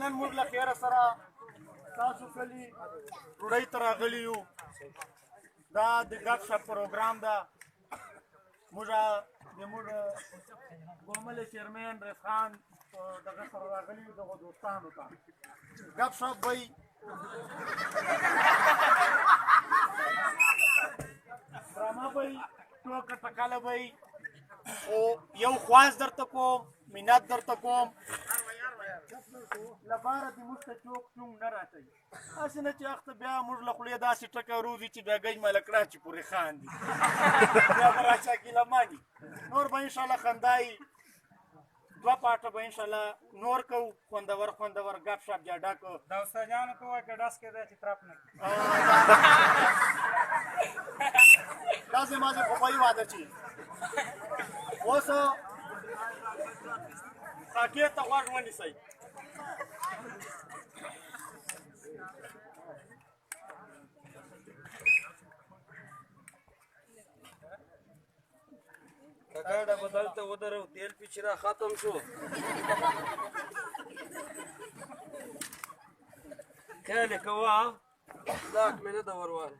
نن موږ له خیره سره تاسو کلي ډوډۍ ته راغلي یو. دا د ګپ شپ پروګرام ده. موږ ګومل چیرمن ریس خان دغه سره راغلي یو دغه دوستانو ته ګپ شپ وایي. ډرامه وایي، ټوکه ټکاله وایي. خو یو خواست درته کوم، منت درته کوم لپاره دې موږ ته چوک چونګ نه راچوي. هسې نه چې اخته بیا موږ له خولې داسې ټکه روزي چې بیا ګج ملک راچي پورې خاندي، بیا به راچا ګیله ماني. نور به انشاءالله خندایي. دوه پاټه به انشاءالله نور کوو، خوندور خوندور ګپ شپ جاډه کو. دا استادانو ته وایي که ډس کېدی چې ترپ نه کړي. دا زما زه په پای واده چې اوس ساکې ته غوږ ونیسئ. ګاډه به دلته ودرو، تیل پې چې را ختم شو. خیال یې کوه لاک مې نه ده وروالی.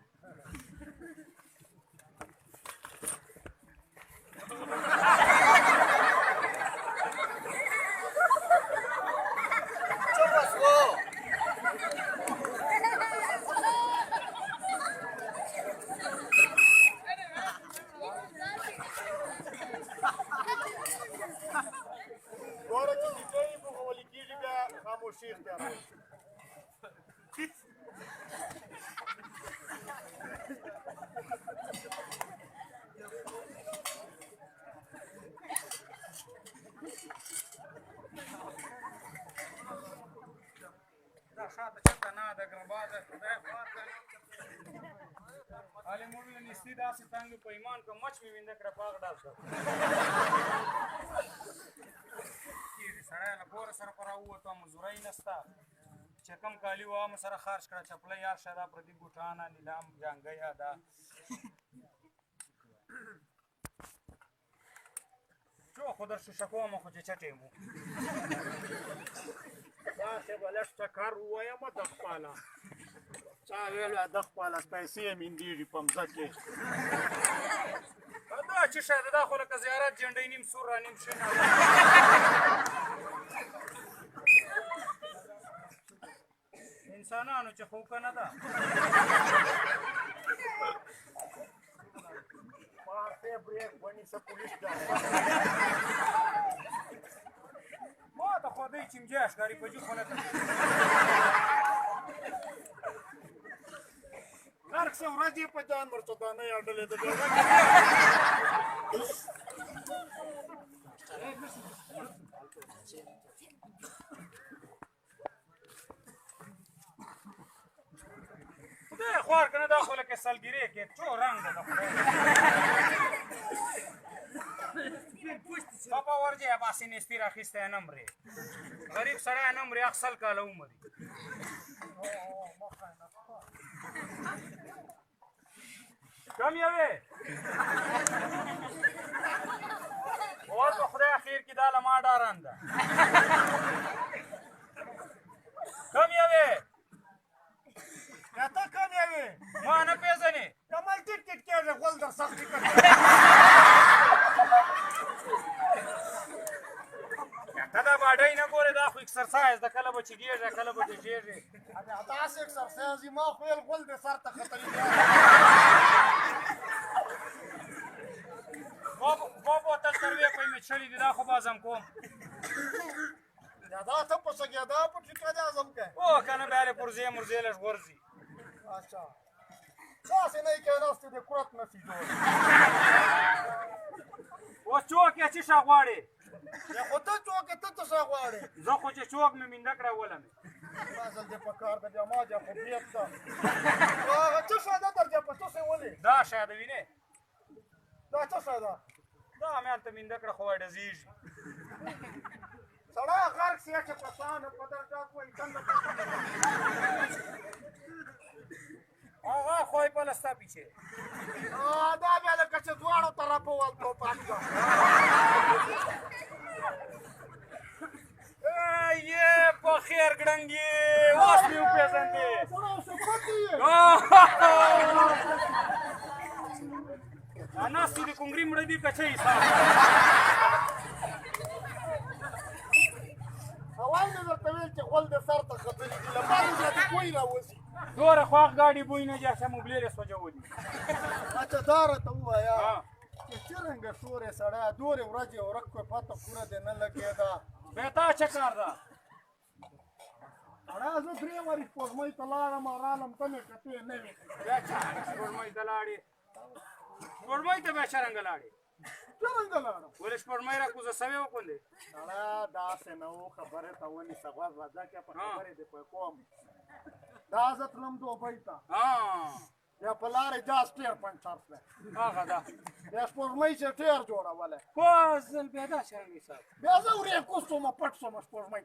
ګوره چې نجلۍ بوغولي کېږي بیا خاموشي اختیاروي. دا شاته چېرته نه ده ګربا ده خدای خوا ته علي موږ له نستي داسې تنګ په ایمان که مچ مې وینده کړه پاک ډال کړه کېږي سړی له کوره سره په راووتو مزدورۍ نشته. چې کوم کالي وه مو سره خرڅ کړه چپلۍ هر شی دا پردي بوټانه نیلام جانګیه ده چو خو در شوشه کوم خو چې چټې مو داسې به لږ ټکر ووایم د خپله چا ویل د خپله پیسې میندېږي په مځکې. دا چې شاید دا خو لکه زیارت جنډۍ نیم سور را نیم شین انسانانو چې خوکه نه ده مارته بریک ونیسه پولیس ډاره ما ته خو دی چمجه ښکاري په جي خو نه ده هر څه ورځ یې په جان مرچدانۍ اډلې ده. خدای خوار که نه دا خو لکه سلګیرې کې څو رنګ ده د خدای پاپا ورجې باسې نستي راخیستی نمرې غریب سړی نمرې اخ 100 کاله عمر کم یوې اوس په خدای اخیر کې دا له ما ډارن ده کم یوې که ته کم یوې ما نه پېژنې کمل ټیټ ټیټ کېږي غول در سختي کوي. ته دا باډۍ نه ګورې دا خو اکسرسایز ده کله به چېږېږي کله به ډېږېږي داسې اکسرسایز یې ما خو ویل غول دې سر ته ختلي بابا ته تروې پۍ مې چړي دي دا خو به ازم کوم دا ته په سګېدا په ټیټه دې ازم کوې او که نه بیا لې پرزې مرزې لږ غورځي. اچھا داسې نه یې کېناستې د کورت نه شي جوړ اوس چوک یې څه شی غواړې یا خو ته څوک یې ته څه شی غواړې زه خو چې چوک مې مینده کړه ولم مازل دې په کار ده بیا ما دې خو بیت ده هغه څه شی ده درځه په څه شی ولې دا شی د وینې دا څه شی ده دا مې هلته مینده کړه خو وایي ډزېږي سړی غرق شي چې پسانه په درجات وایي څنګه هغه خو یې بله ستا پیچې دا بیا لکه چې دواړو طرفو ول توپان ده یې په خیر ګړنګې اوس مې وپېژندې سړی صفت یې ناستې د کونګري مړه دي که څه حساب اول مې درته ویل چې غول د سر ته خبرې دي له باندې بیا دې بوی راوځي دوره خواښ ګاډي بوی نه جاسه موبلېرې سوځولي اچھا دا راته ووایه چې څرنګه شور یې سړی دورې ورځې ورک کړ پته پوره دې نه لګېده بیا تا څه کار ده سړی زه درې وارې سپوږمۍ ته لاړم او رالم ته مې کتې نه وې بیا چارې سپوږمۍ ته لاړې سپوږمۍ ته بیا څرنګه لاړې څرنګه لاړم ولې سپوږمۍ را کوزه سوې وکړلې سړی داسې نه و خبرې ته ونیسه غوږ راځه که په خبرې دې پوه کوم دا زه تلم دوبۍ ته بیا په لارې جاز ټیر پنچر شوی هغه ده بیا سپوږمۍ چې ټیر جوړولی فضل بیا دا څرنګه حساب بیا زه ورې کوز شومه پټ شومه سپوږمۍ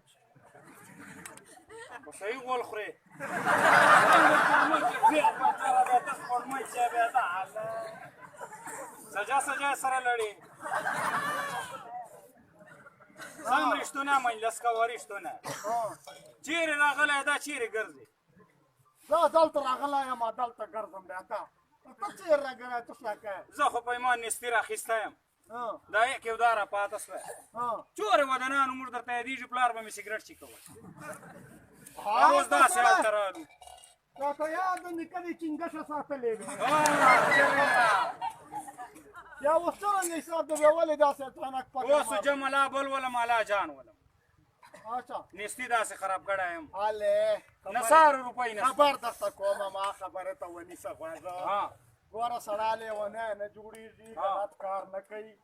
خو صحیح غول خورې سپوږمۍ چې بیا دا سجا سجا سره لړې سم رښتونه مجلس کوه رښتونه چیرې راغلی دا چیرې ګرځې زه دلته راغلی یم دلته ګرځم بیا ته چیرې راګلی ته څه کوې زه خو په ایمان نستي راخیستی یم دا یک یو دا راپاته شوی چورې ودانانو موږ درته یادېږي پلار به مې سګرټ چیکول اوس داسې هلته رالو راته یاد ده نیکه دې چینګشه ساتلې وې یا اوس څرنګه حساب ده بیا ولې داسې اچانک اوس جمع لا بل ولم الا جان ولم اچھا نستي داسې خراب کړی یم هلې نسارو روپۍ نه خبر درته کومه ما خبرې ته ونیسه غوږه ګوره سړی لیونی نه جوړېږي غلط کار نه کوي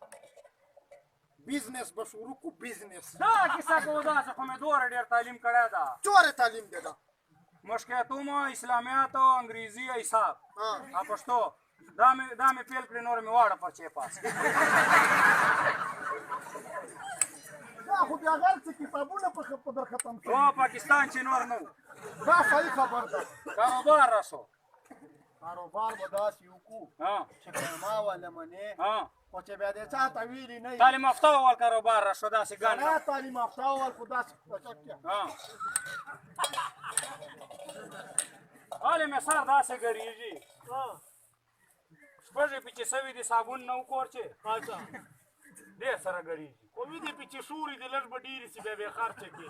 بزنس به شروع کړو بزنس دا کیسه کوو داسې خو مې دومره ډېر تعلیم کړی ده چورې تعلیم دی دا مشکیتومو اسلامیاتو انګریزي حساب پښتو دا مې پیل کړې نور مې واړه پرچې پاس دا خو بیا غر څه کتابونه په در ختم شوي او پاکستان چې نور نه و دا صحیح خبر ده کاروبار را شو کاروبار به داسې وکړو چې پیما ونه منې خو چې بیا دې چا ته ویلي نه تعلیم یافته اول کاروبار را شو داسې ګڼ تعلیم یافته اول خو داسې حالې مې سر داسې ګرېږي شپږې پچې سوي دي صابون نه وکور چې ډېر سره ګرېږي خو وي دې پچې شوري دې لږ به ډېرې شي بیا بې خرچه کړي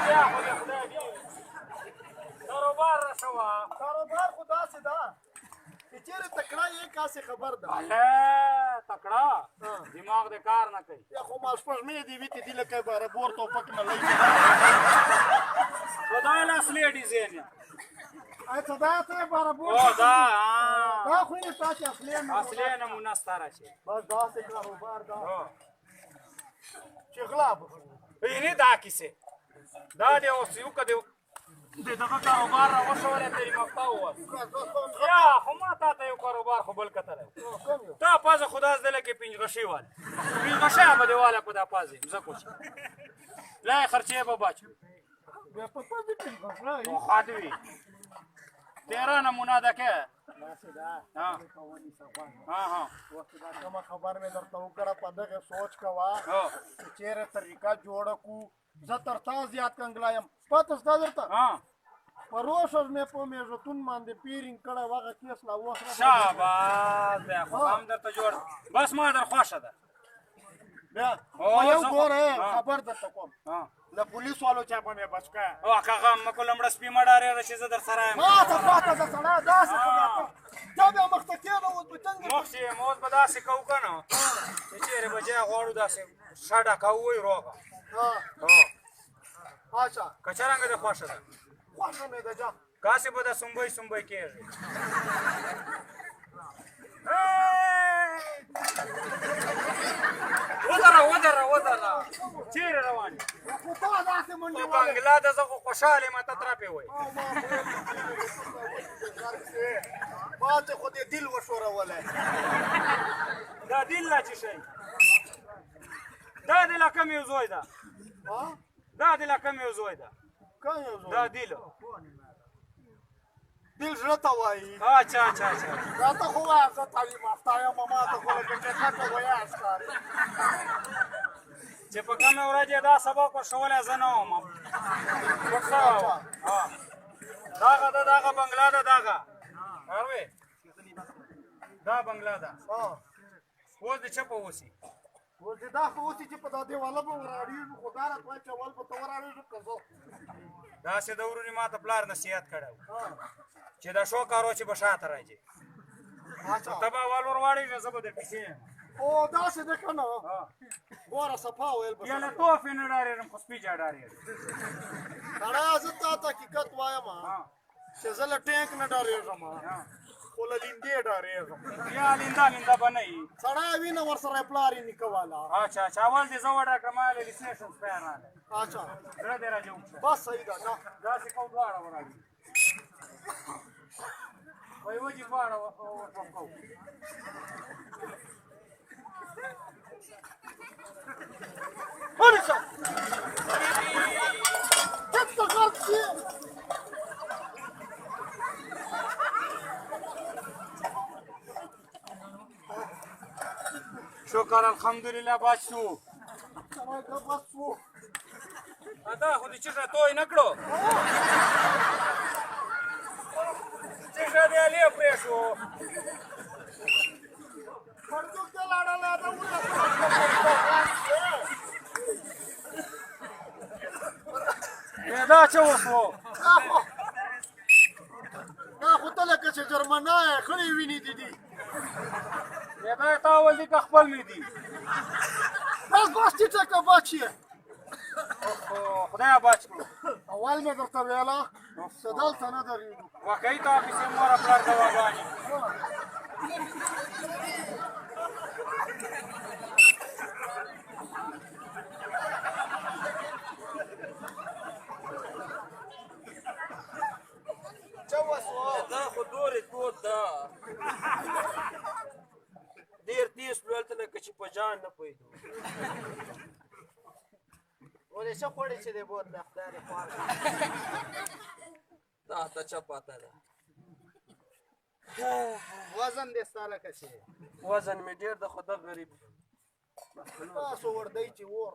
بیا خو دې خدای ډېر کاروبار را شوه کاروبار خو داسې ده چې چېرې تکړه یې کاسې خبر ده هله تکړه دماغ دې کار نه کوي یا خو ما سپوږمۍ دې وي دې لکه باره بور ټوپک نه لګي خدای له اصلي ډیزاین یم اچھا دا ته باره بور او دا خو یې تاسې اصلي نمونه ستا راشي بس داسې کاروبار ده چې غلا به یعنې دا کیسې دا دې اوس یو که د دغه کاروبار را وشولی تعلیم یافته ووت یا خو ما تا ته یو کاروبار خو بل کتلی تا پازه خو دا زدلی کې پنځغشي والی پنځغشی به دې والی په دا پازې مځکو چې لا یې خرچې به بچ خوا دې وي تیره نمونه ده که کومه خبر مې درته وکړه په دغه سوچ کوه چې چېرې طریقه جوړه کړو زه تر تا زیات کنګلا یم پته شته درته په روشز مې په میژتون باندې پیرینګ کړی هغه کیس لا اوس شاباس دی خو هم درته جوړ بس ما در خوښه ده بیا یو ګوره خبر درته کوم له پولیس والو چا په مې بچ کړه او کاغه مکو لمړه سپي مه ډارېږه چې زه در سره یم ما ته پته ده سړی داسې دا بیا مخته کېږه اوس به څنګه مخ چې اوس به داسې کوو که نه چې چېرې به ځای غواړو داسې ښه ډکه ووایي روغه اچھا که څرنګه دې خوښه ده خوښه مې ده جا کاسې به د سنبۍ سنبۍ کېږي ودره چیرې روان خو تا داسې منډې په بنګلا د زه خو خوشحال یم ته ترپې وایي ما ته خو دې دل وښورولی دا دل لا چې شی دا دله کم یو زوی ده دا دله کم یو زوی ده کوم یو دا دل دل زړه ته وایي اچھا دا ته خو وایه زه تعلیم یافته یم ما ته خو لکه ټکټه وایه ښکاري چې په کومې ورځې دا سبق ورښولی زه نه وم دغه ده دغه بنګلا ده دغه اروې دا بنګلا ده اوس د چپه اوسي اوس دې دا خو اوسي چې په دا دیواله به وراړېږو خو دا راته وایي چې اول به ته وراړېږو که زه داسې د ورونې ما ته پلار نصیحت کړی و چې دا شو کارو چې به شاته راځي ته به اول ور واړېږې زه به در پسې یم او داسې ده که نه ګوره صفا ویل به یله توفې نه ډارېږم خو سپیجه ډارېږم سړی زه تا ته حقیقت وایم چې زه له ټینک نه ډارېږم خو له لیندې ډارېږم یا لینده به نه وي سړی وینه ورسره یې پلار یې نیکه والا اچھا اول دې زه وډاکړم ما لیسنېشن سپی راغلی اچھا زړه دې راجوړ شه بس صحیح ده نه داسې کوو دواړه ورغلي وایي وجې دواړه وټوم ورشه دلته غرق شي شکر الحمدلله بچ شو بس شو دا خو دې چیښه توی نه کړو چیښه دې علي پرېښو پرځوک ته لاړله دا دا څه وشو دا خو ته لکه چې جرمنی یې خړې وینې دي دي دا تا اول دي که خپل مې دي بس بس ټیټه که بچ یې خدای بچ کړو اول مې درته ویله چې دلته نه درېږو واقعي تا پسې مور پلار دواګانې دا خو دورې دود ده ډېر تېز شو هلته لکه چې په جان نه پوهېدو ولې څه خوړې چې دی بوتله خدای دې خوار تا ته چا پاته ده وزن دې ستا لکه چې وزن مې ډېر ده خو ده غریب تاسو وردی چې اور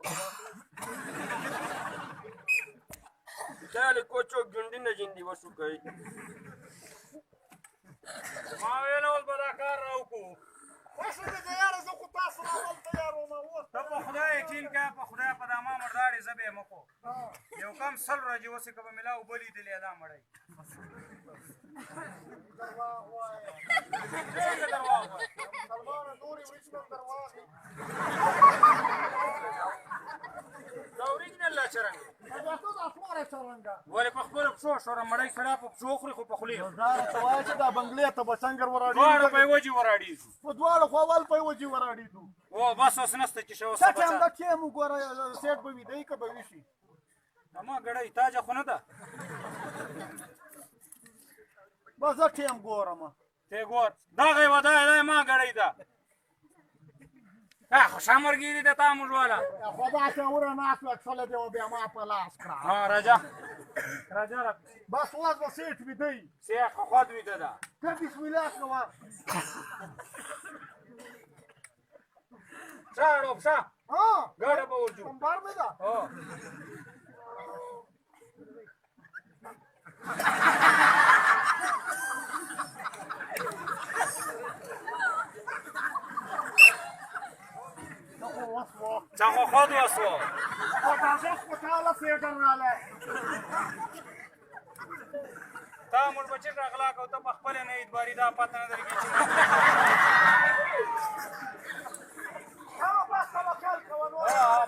چالې کوچو ګنډي نه جندي وشو کوي ما ویل اوس به دا کار راوکړو خوښه دې ده یاره زه خو تاسو اول تیار وم اوس ته په خدای یقین کوه په خدای په دا ما مردارې زه به یې مکو یو کم 100 ورځې اوسې که به مې لا اوبه لیدلې دا مړی درواغ وایه څنګه درواغ وایي سلمانه نورې وریجنل درواغ دا اوریجنل لا چرنګ بیا ته دا څومره څرنګه ولې په خپلو پښو شوره مړی سړی په پښو خوري خو په خولې دا راته وایه چې دا بنګلې ته به څنګه دواړه په یې وجې وراډېږو په دواړو خو اول په یې وجې وراډېدو او بس اوس نسته چې شوه څه ټایم دا ټیم وګوره سیټ به ویده که به ویشي اما ګړی تاجه خو نه ده بس زه ټیم ګورم ته ګور دغه یوه دا ما ګړی ده خو شامرګیري ده تا موږ والا خو داسې وره ناست وه څله دې و بیا ما په لاس کړه راجا بس اوس به سیټ ویده سیخ خود ویده ده ته بسم الله کوه شه ډوب شه ګاډه به ورجو کمبار مې ده څه خو خود وسو خو تازه خوشحاله سیټر رالی تا موږ به چېرته غلا کوو ته په خپله نه اعتباري دا پته نه درکېږي چې بس توکل کوه نو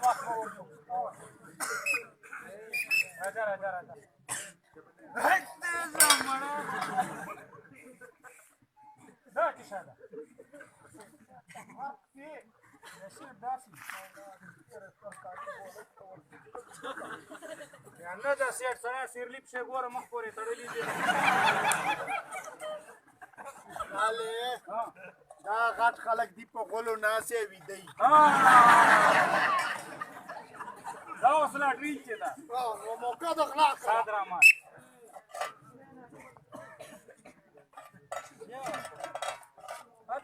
بس به ورجو راځه دا کیسه ده نه دا سیټ سره سیرلیپ شه ګوره مخ پورې تړلي دي دا غټ خلک دي په غولو ناسې ویدی دا اوس لا ډریل چې ده نو موقع د غلا صادر احمد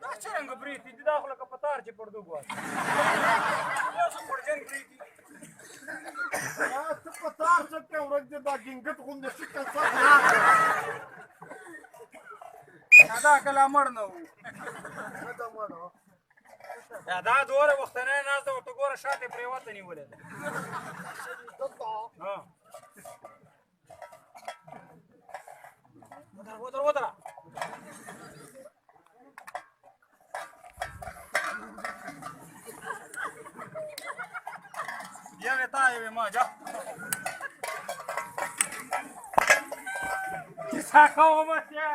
دا څنګه بریتي دي دا خو لکه په تار چې پړدو ګواس دا څه پړجن بریتي ته په تار څه ورځ دا ګنګت غوندې شکل ساتي دا کله مړ نه وو دا مړو دا دوره وختنه ناز ته ورته ګوره شاته پریوته نیولې ده ها ودر بیا وتا یې ما جا کیسه کوم څه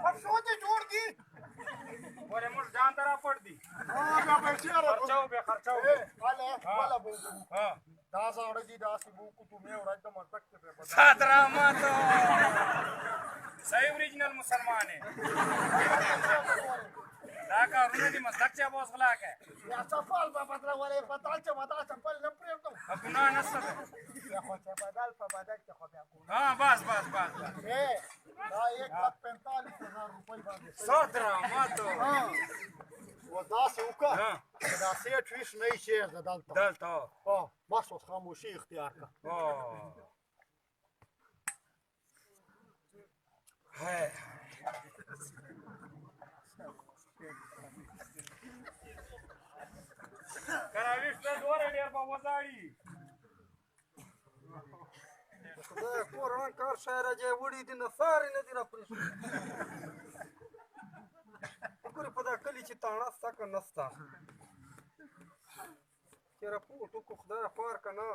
پښو ته جوړ دي ورې موږ ځان ترا پړ دي دا پیسې خرچاو به خرچاو والا بو ها دا ساړه دي دا سی بو کو ته مې ورځ د مرتک ته په صادرا ماتو صحیح اوریجنل مسلمان ہے دا کارونه دي مسلک چا بوس غلا کې یا چپل په بدل ولې پتال چې مدا چپل نه پریږدم ګنا نشته یا خو چې بدل په بدل کې خو بیا کو ها بس دا 1,45,000 روپۍ باندې صادرا ماتو و دا سوکا دا سیټ ویش نه شي دلته دلته بس اوس خاموشي اختیار کا هاي کراویش ته دوره ډیر په وځاړي خدای کورونه کار شاعر جای وړي دي نه ساري نه دي را پرې شو ګورې په دا کلي چې تاڼه سکه نسته چېرې پوټو کو خدای خوار که نه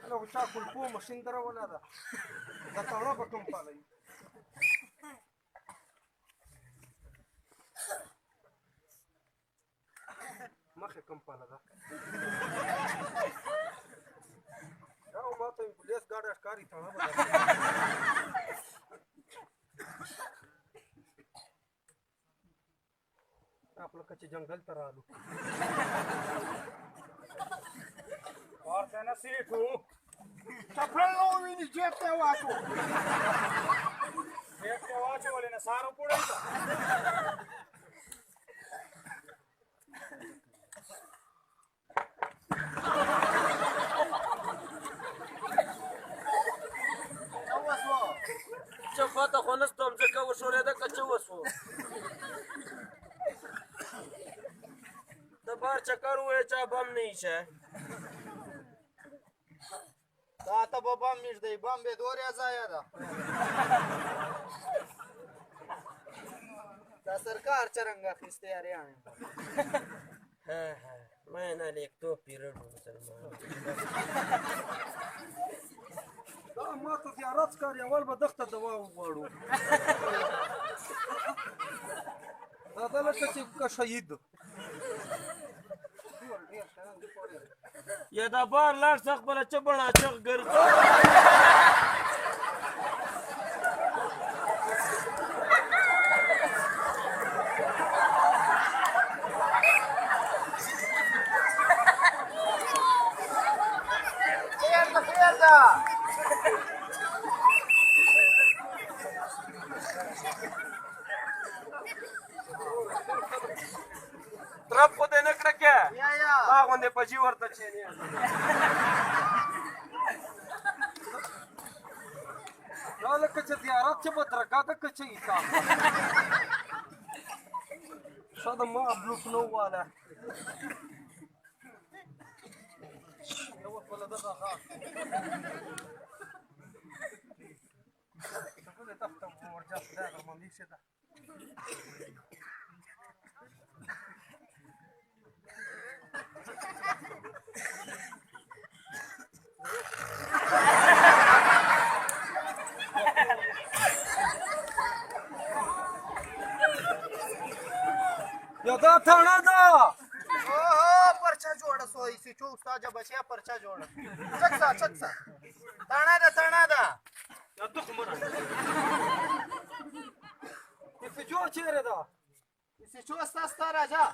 هله چا کلپو مشین دروله ده دا تاڼه به کوم پالوي مخې کوم پاله ده دا ما ته پولیس ګاډی ښکاري تاڼه به آپ لکه چې جنګل ته رالو ورته نه سیټو چپل نو ویني جیب ته واچو جیب ته واچولې نه سارو پوړی ده څه پته خو نستم ځکه وشورېده که څه وشو د بار چکر ووایه چا بم نه ایښی دا ته به بم میږدی بم بې دورې ځایه ده دا سرکار څرنګه اخیستی یاریانې मैं ना लेखतो पीरियड मुसलमान دا ما ته زیارت ښکاري اول به دښته دوا وغواړو دا ده لکه چې که شهید ये दा बार लाट सख बला चबड़ा चख गर्दो طرف خو دې نه کړه که دا غوندې پچي ورته چینې دا لکه چې زیارت چې بدرګه ده که چې حساب ښه د ما بلوټ نه وواله اوس بله دغه دښته ورجه خدای درماندې شي ده دا تانا دا اوه پرچا جوړه سوې سې چې استاد بچیا پرچا جوړه چک سا تانا دا یا تو خمره څه جو چیرې دا سې چې استاد ستا راځه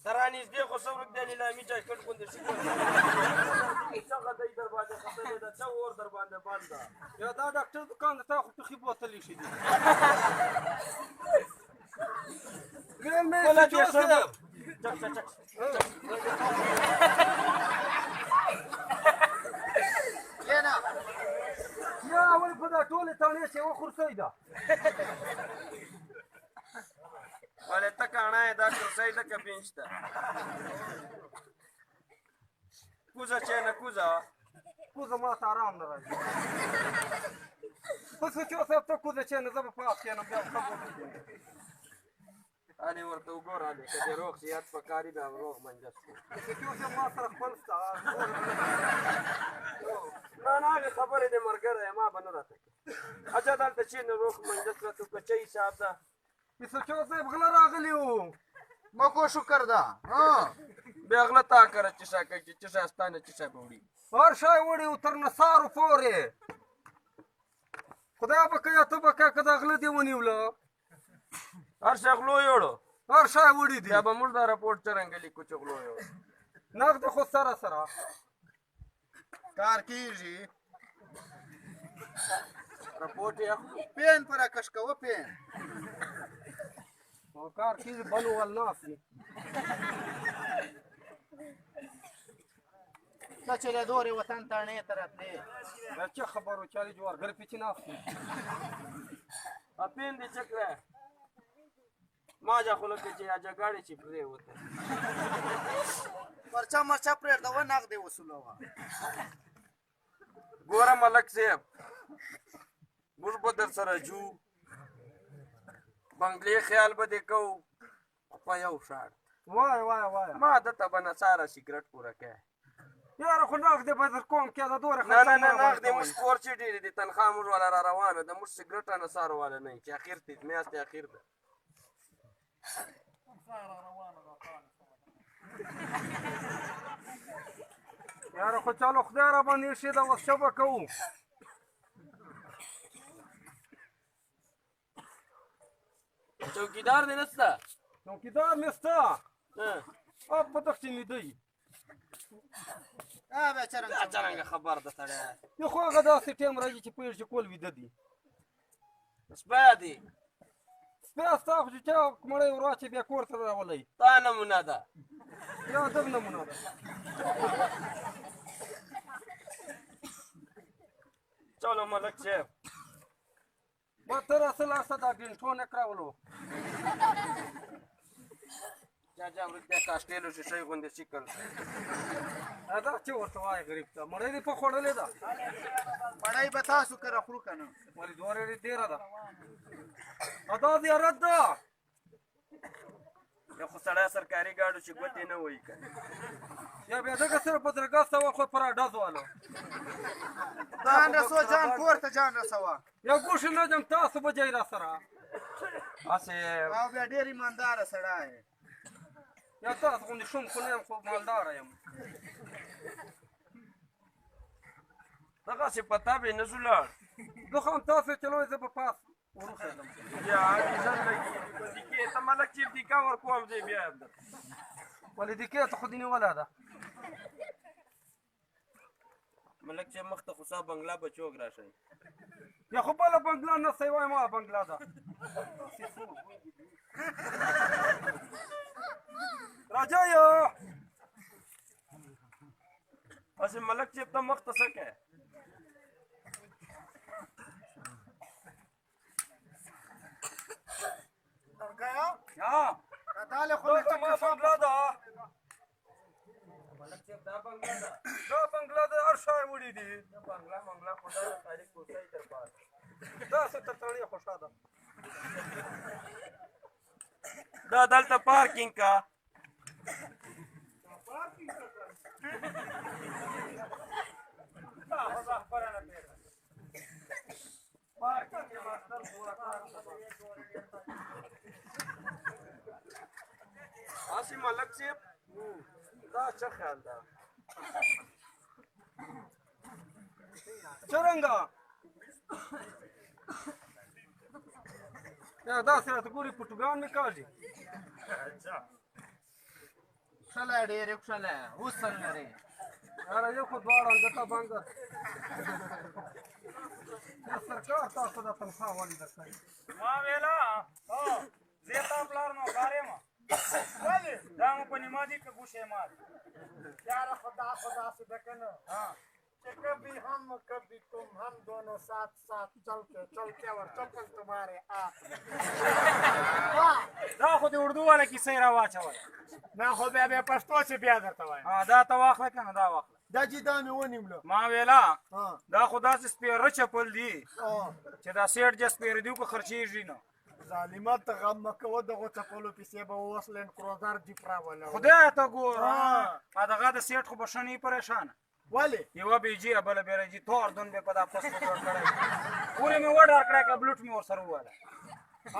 سره نږدې خو څوک دی نیلامي جاکټ غوندې شي څنګه دی در باندې خطرې ده څه اور در باندې بند ده یا دا ډاکټر دکان ته خو ټوخي بوتلې شي دي ګرم مې ولا جو دې سره صاحب چک لینا یا ولې په دا ټولې تانې چې وخورسۍ ده ولې ته کاڼه دا کرسۍ ده که بینچ ده کوزه چې نه کوزه ما ته آرام نه راځي بس جو صاحب ته کوزه چې نه زه به پاس کښېنم بیا خبرې هلې ورته وګوره هلې که دې روغ صحت په کار وي بیا روغ منجس کړو جو صاحب ما سره خپل ستا نه هغې خبرې دې ملګری ما به نه راته کړې اچھا دلته چې نه روغ منجس راته که څه حساب ده یوسفجو صاحب غله راغلی وو مکو شکر دا بیا غله تا کره چشا کوي چې چشا ستانه چشا به وړي هر شی وړي و تر نصارو پورې خدای به که یا ته به که که دا غله دې ونیوله هر شی غلو یوړو هر شی وړي دي بیا به موږ دا رپورټ څرنګه لیکو چې غلو یوړو نقد خو سره کار کیږي رپورټ یې اخلو پین پر کش کوه پین او کار کېږي بل والناس دي ته چې له دورې وطن تاڼې ته راتلې دا چه خبرو چالي جوارګر پیچې ناست دي اپین دې چک رہا ما جا خلک چې اجا گاڑی چې پرې وته مرچا پرېږده و نغدې وصولوه ګوره ملک صاحب موږ به در سره جو بنګلې خیال به دې کوو په یو شاړ وای ما دته به نڅاره سګرټ پوره کوي یاره خو نقد به در کوم کې دا دوره نه نغدې موږ کور چې ډېرې دي تنخوا موږ والا را روانه ده موږ سګرټ نڅاره والا نه چې اخر ته میاشتې اخر ده یاره خو چالو خدای را باندې شي دا اوس څه به کوو چوکیدار دې نشته چوکیدار مې سته اب په دغه مې دی بیا څرنګه خبر ده سړی یو خو هغه داسې ټایم راځي چې پوهېږي چې کول ویده دي سپی دي سپی ستا خو چې چا مړی ور واچوي بیا کور ته راولئ تا نمونه ده یا دغ نمونه ده چلو ملک صاحب ما ته راسه لاسه دا ډینټون یې کراولو جا ورته کاشټیلو شیشې غوندې شکل دا چې ورته وایي غریب ته مړی دې په خوړلې ده مړی به تاسو کره خورو که نه ولې دوره ډېره ډېره ده دا زیارت ده یو خو سړی سرکاري ګاډو چې ګوتې نه وایي که یا بیا دغه سره بدرګه سوه خو پر ډز واله ځان رسوه ځان کور ته ځان رسوه یو ګوښې نه ځم تاسو به ځئ را سره هسې او بیا ډېر ایمانداره سړی یا تاسو غوندې شوم خو نه یم خو مالداره یم دغسې په تا به نه شو لاړ زه خو هم تاسو چلوئ زه به پاس وروخېږم بیا ډیزل لګېږي په دیکې ته ملک چې دیکا ورکوم دی بیا ولې دیکې ته خو دې نیولی ده ملک چې مخ ته خو ستا بنګله به چوک راشئ یا خو بله بنګله نه صحیح وایم هغه بنګله ده راځه یو هسې ملک چې ته مخ ته څه کوې یا دا خو دا ما بنګله ده ملک چې دا بنګله ده دا بنګله ده هر شی وړي دي بنګله خو دا تاریخ کوسۍ تر پاس داسې ترتاڼۍ خوښه ده دا دلته پارکینګ کا هسې چې ملک صاحب دا څه خیال ده څرنګه یا داسې راته ګوري پټوګان مې کاږي کښلی ډېرې کښلی اوس څنګه دی یاره یو خو دواړه ګټه بنګه یا سرکار تاسو دا تنخوا ولې درکوي ما ویلا زه تا پلار نو کار یم ولې دا مو په نیمه دي که ګوښې مات यार खुदा से देखे ना कि कभी हम कभी तुम हम दोनों साथ साथ चलते चलते और चप्पल तुम्हारे आप دا خو د اردو والا کیسې راواچوله ना हो बे पश्तो से बिया करता है دا ته واخله که نه دا واخله دا جدا में वो निमलो ما ویلا हाँ دا خو داسې سپېره چپل دي چې دا سیټ جه سپېره دي که خرچېږي نه ظالمات غم مکو دغه چپلو پیسې به وصلن کروزار جی پرا ولا خدای ته ګور دغه د سیټ خو بشنې پریشانه ولی یوه بیجي بله بیرجي تور دون به په دا پس جوړ کړی پورې مې وډار کړی که بلوټ مې ورسره وواله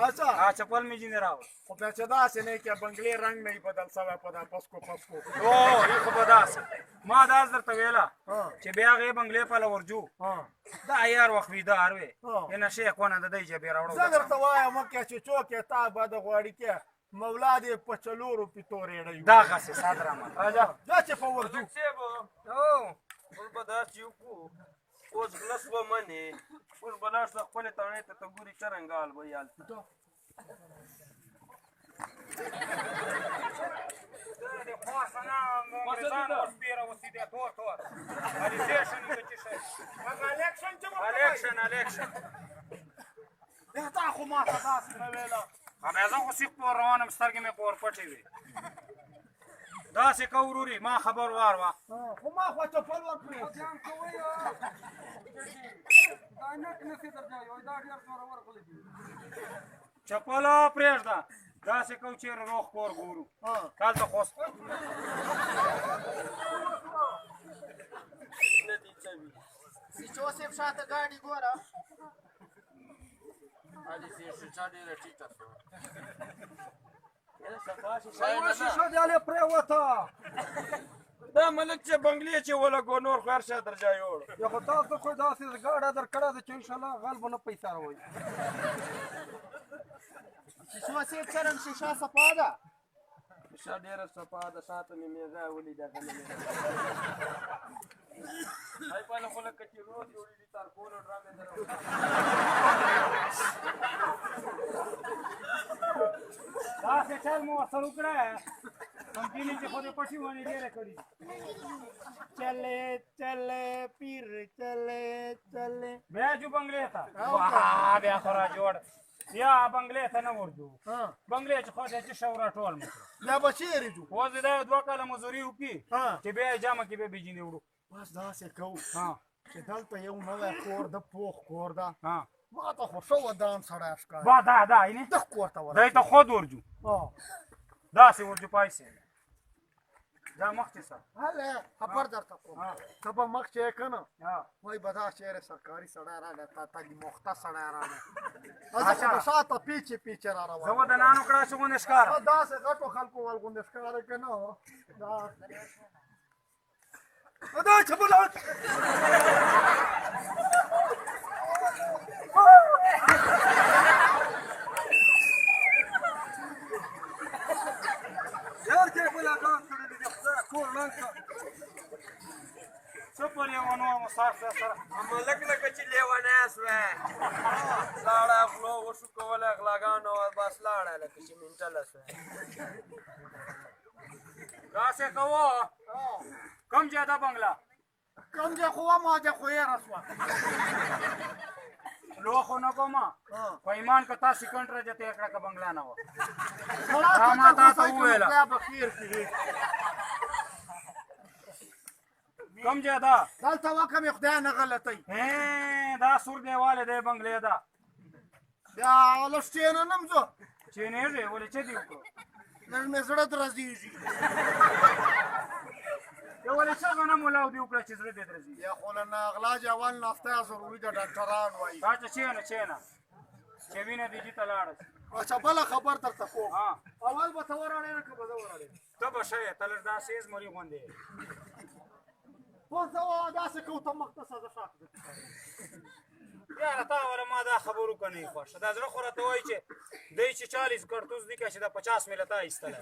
अच्छा چپل مې ځینې راوړ خو بیا چې داسې نه کې بنګلې رنگ نه بدل سوی په دا پسکو او ای خو به داسې ما داس درته ویله ها چې بیا هغې بنګلې پله ورجو ها دا عیار وخت ویدار وې ها. یې نشې کونه د دی جبې زه راوړو درته وایم کې چې چوکې تا به د غواړي کې مولا دې په چلورو پیتورې ډی دغسې صدر احمد راځه دا چې په ورجو ملک صاحب اوس به داسې وکړو اوس غلس به منې اوس به لاړ شه خپلې تڼۍ ته ته ګوري څرنګه حال به یې هلته تا خو ما ته داسې نه ویله زه خو سیخ په روانم سترګې مې په ورپټې وې داسې که وروري ما خبر وار وه خو ما خو چپل ورکړې ځان کوئ دا نک نسي درځي وای دا ډېر زوره ورغلی دي چپل پرېږده داسې کو چېرې روغ کور ګورو هلته خوست نه دي څه وي سیچو صاحب شاته ګاډي ګوره علي صاحب شیشه ډېره ټیټه شوه شیشه دې هلې پرېوته دا ملک چې بنګلې چې ولګو نور خو هر شی در جای وړ یا خو تاسو خو داسې ګاډه درکړه ده چې انشاءالله غل به نه پیسه راوړي سیچو صاحب څرنګه شیشه صفا ده شیشه ډېره صفا ده شاته مې میږه ولیده هاي پهله خو لکه چې روز جوړې دي تارکونو ډرامې در داسې چل مو ورسره وکړه کمپینې چې خو دې پټي ونې ډېره کړي चले चले पीर चले चले بیا جو بنګلې ته بیا خو را جوړ بیا بنګلې ته نه ورځو بنګلې چې خو دې چې شوره ټول مو یا بچیرې جو اوس دې دا 2 کاله مزدوري وکړي چې بیا یې جامه کې به بیجینې وړو بس داسې کوو ها چې دلته یو نوی کور ده پوخ کور ده ها ما ته خو ښه ودان سړی ښکاري با دا اینې دغه کور ته دای ته خود ورجو داسې ورجو پایسې دا مخکې سره هله خبر درته کوم ته به مخ چې یې که نه ها وای به دا چېرې سرکاري سړی راغی تا تګي مخته سړی راغی هسې په شاته پیچې پیچې را زه روان به د نانو کړه چې غوندې ښکاره داسې غټو خلکو ول غوندې ښکاره که نه دا چپلات یار کې بلاګان کړي دي خدای کور لانکه چپل یې ونو مسار سره ملک لکه چې لیونی سوی لاړه غلو وشو کوله غلاګانو بس لاړه لکه چې منټله سوی داسې کوو کم ځای ده بنګله کم ځای خو ما ځای خو یې رسوه لو خو نه کومه په ایمان که تا سیکنډ راځه ته یې کړه که بنګله نه وه دا ما تاسو وویله به خیر کړي کم ځای ده دلته وکه مې خدای نه غلطی دا سور دیواله دی بنګلې ده بیا لښتې نه نم زه چینېږي ولې څه دي وکړو لږ مې زړه درزېږي ولې څه غنه مولاو دې وکړه چې زړه دې درځي یا خو له ناغلا جوان نافته ضروري ده ډاکټران وایي دا چې چېنه چې وینه دې جي ته لاړه اچھا بله خبر درته کوم ها اول به ته وراړې نه که به زه وراړې ته به ښه یې ته لږ داسې زمري غوندې یې. اوس زه داسې کوم ته مخ ته سزه شاته یاره تا وله ما دا خبر وکړه نه یې خوښه دا زړه خو راته وایي چې دی چې 40 کړتوس دي که چې دا 50 مې له تا ایستلی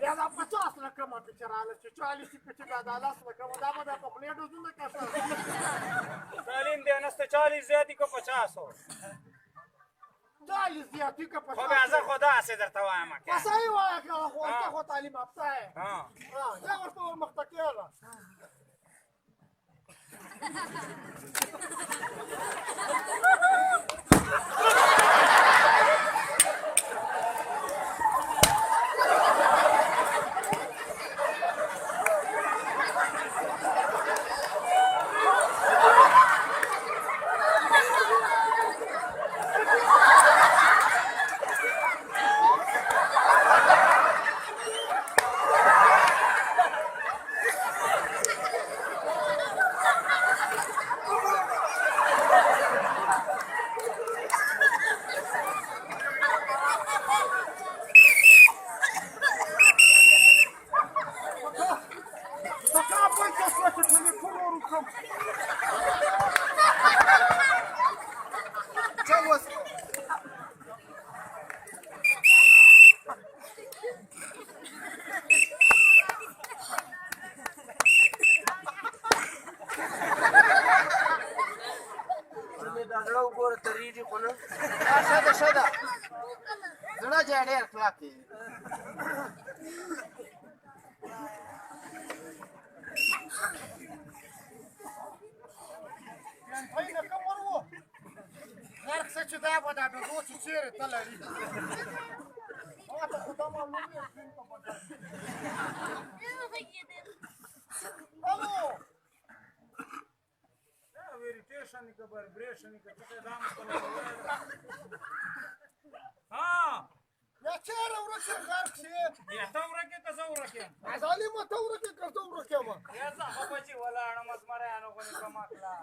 بیا دا 50 رقمه پکې راغله چې 40 پکې بیا دا 10 رقمه دا به دا په خولې ډوزونه کښه تعلیم دی نسته 40 زیاتي که 50 40 زیاتي که 50 خو بیا زه خو داسې درته وایم که صحیح وایه که خو ته خو تعلیم یافته یې ها یا ورته ور مخته کېږه زړه وګوره ترېږي خو نه ښه ده زړه چې ډېر کلک دی پاینه کوم ور و هر څه چې دا به دا ډزو چې چېرې ته لري ما ته خو دا معلوم یې سپین په بدل الو ویریټیشن که وایبریشن که څه دا ها یا چېرې ورک یم غرق شې یا ته ورک یې که زه ورک یم ظالمه ته ورک یې که زه ورک یم یا زه خو بچي ولاړم زمریانو غوندې کمه کړه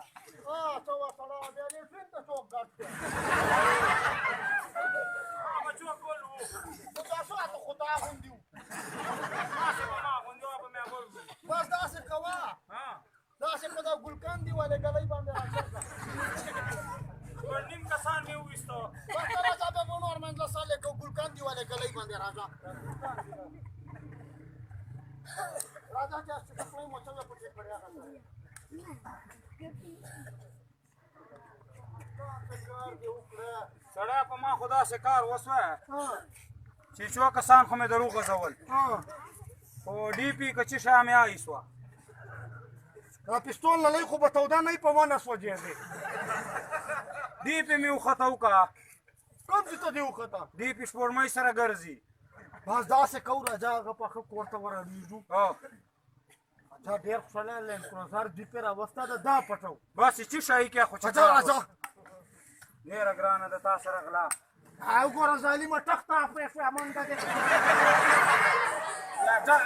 ته ورسره بیا دې سپین ته څوک ګډ کړې هغه څوک ول وو خو دا څه ته خو دا غوندې وو داسې به ما غوندې وه به مې بل وو بس داسې کوه ها داسې په دا ګلکاندي والې ګلۍ باندې راچرځه ور نیم کسان مې وویسته بس ته راځه بیا به نور منځله سالې کو ګلکاندي والې ګلۍ باندې راځه راځه چې چې خپلې مچلې پټې کړې هغه سړی په ما خو داسې کار وسوه چې څو کسان خو مې دروغ غځول خو ډي پي که څه شی مې ایسوه دا پستول للی خو به توده نه وي په ونه سوځېدې ډي پي مې وخته وکړه کوم چې ته دې وخته ډي پي سپوږمۍ سره ګرځي بس داسې کوو راځه هغه پخه کور ته ورړېږو دا ډېر خوشحاله لینډ کروزر ډي پي راوسته ده دا پټو بس څه شی کې خو چې راځه راځه ډېره ګرانه ده تا سره غلا او ګوره ظالمه ټخته پرې شوې منډه دې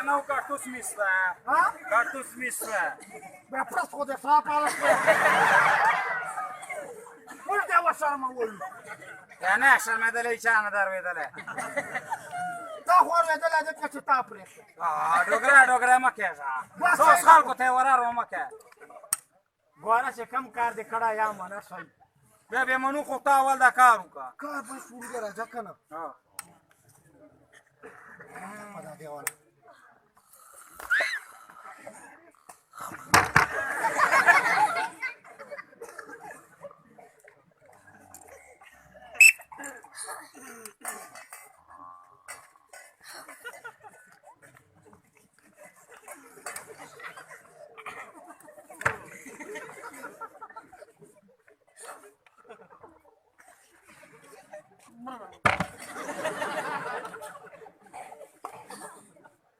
نو کارتوس میسته کارتوس میسته بیا پرس خو دې صاف حاله شوې موږ دې وشرمولو یا نه شرمېدلی چا نه درېدلی تا خو اورېدلی ځکه چې تا پرې شوې ډوګره ډوګره مه کېږه څوس خلکو ته یې ورار ومه کې ګوره چې کم کار دې کړی یا منه صحیح بیا بې منو خو تا اول دا کار وکړه کار به شروع دی راځه که نه په دا دیواله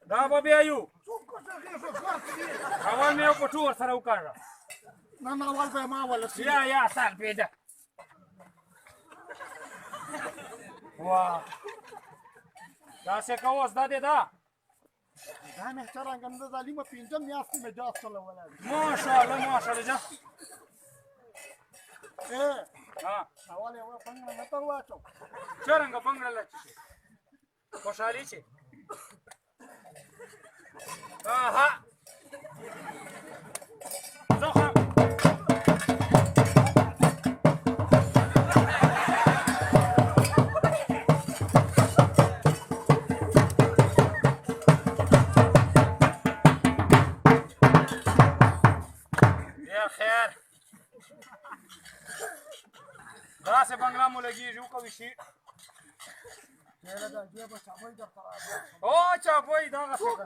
دا به بیا یو اول مې یو پټو ورسره وکړه نه نه اول به یې ما ولسي یا سال پیدا واه داسې که اوس دا دی دا دا مې څرنګه نه ده ظالمه پنځه میاشتې مې جاز چلولی دی ماشاءالله ماشاءالله جا ها اول یو څنګه نه تر واچو څرنګه بنګړه چې خوشحالي چې ها زخم یا خیر داسې بنګله مو لګېږي وکوي شي او چاپوی دغه څه ده